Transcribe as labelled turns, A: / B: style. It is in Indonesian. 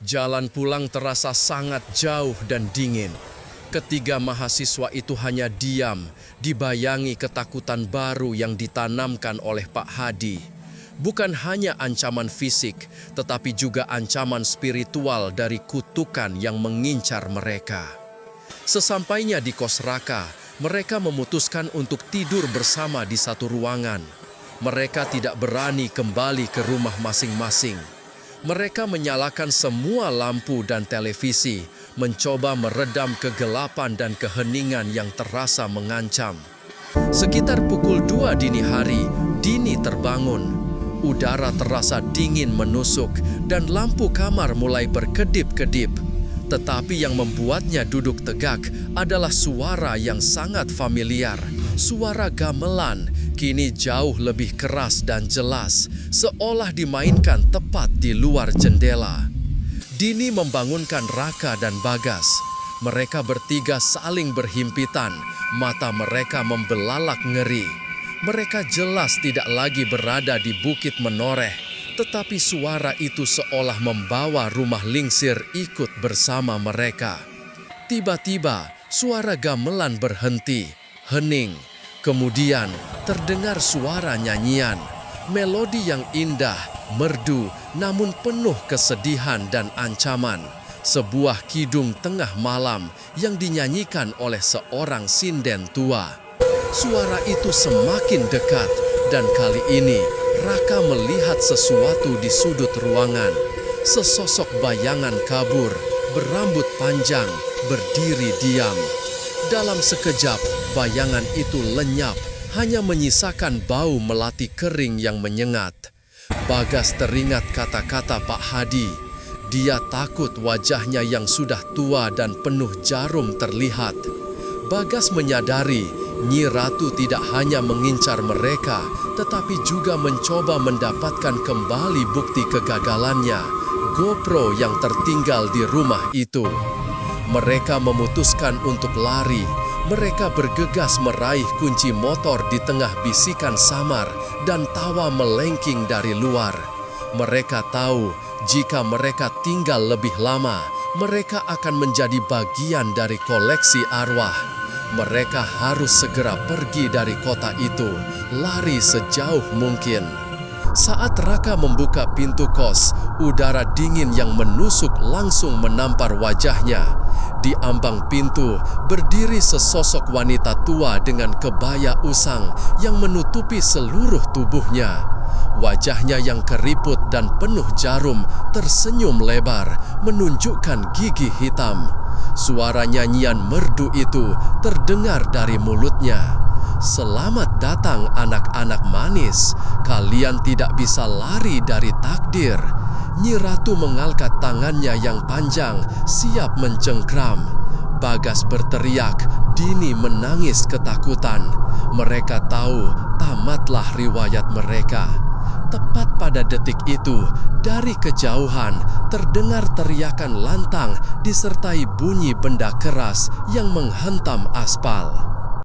A: Jalan pulang terasa sangat jauh dan dingin. Ketiga mahasiswa itu hanya diam, dibayangi ketakutan baru yang ditanamkan oleh Pak Hadi. Bukan hanya ancaman fisik, tetapi juga ancaman spiritual dari kutukan yang mengincar mereka. Sesampainya di kos Raka, mereka memutuskan untuk tidur bersama di satu ruangan. Mereka tidak berani kembali ke rumah masing-masing. Mereka menyalakan semua lampu dan televisi, mencoba meredam kegelapan dan keheningan yang terasa mengancam. Sekitar pukul 2 dini hari, Dini terbangun. Udara terasa dingin menusuk dan lampu kamar mulai berkedip-kedip. Tetapi yang membuatnya duduk tegak adalah suara yang sangat familiar. Suara gamelan kini jauh lebih keras dan jelas, seolah dimainkan tepat di luar jendela. Dini membangunkan Raka dan Bagas. Mereka bertiga saling berhimpitan, mata mereka membelalak ngeri. Mereka jelas tidak lagi berada di Bukit Menoreh, tetapi suara itu seolah membawa rumah Lingsir ikut bersama mereka. Tiba-tiba, suara gamelan berhenti, hening. Kemudian, terdengar suara nyanyian. Melodi yang indah, merdu, namun penuh kesedihan dan ancaman. Sebuah kidung tengah malam yang dinyanyikan oleh seorang sinden tua. Suara itu semakin dekat, dan kali ini Raka melihat sesuatu di sudut ruangan. Sesosok bayangan kabur, berambut panjang, berdiri diam. Dalam sekejap, bayangan itu lenyap, hanya menyisakan bau melati kering yang menyengat. Bagas teringat kata-kata Pak Hadi. Dia takut wajahnya yang sudah tua dan penuh jarum terlihat. Bagas menyadari Nyi Ratu tidak hanya mengincar mereka, tetapi juga mencoba mendapatkan kembali bukti kegagalannya, GoPro yang tertinggal di rumah itu. Mereka memutuskan untuk lari. Mereka bergegas meraih kunci motor di tengah bisikan samar dan tawa melengking dari luar. Mereka tahu jika mereka tinggal lebih lama, mereka akan menjadi bagian dari koleksi arwah. Mereka harus segera pergi dari kota itu, lari sejauh mungkin. Saat Raka membuka pintu kos, udara dingin yang menusuk langsung menampar wajahnya. Di ambang pintu berdiri sesosok wanita tua dengan kebaya usang yang menutupi seluruh tubuhnya. Wajahnya yang keriput dan penuh jarum tersenyum lebar, menunjukkan gigi hitam. Suara nyanyian merdu itu terdengar dari mulutnya. "Selamat datang anak-anak manis, kalian tidak bisa lari dari takdir." Nyi Ratu mengangkat tangannya yang panjang, siap mencengkram. Bagas berteriak, Dini menangis ketakutan. Mereka tahu tamatlah riwayat mereka. Tepat pada detik itu, dari kejauhan terdengar teriakan lantang disertai bunyi benda keras yang menghentam aspal.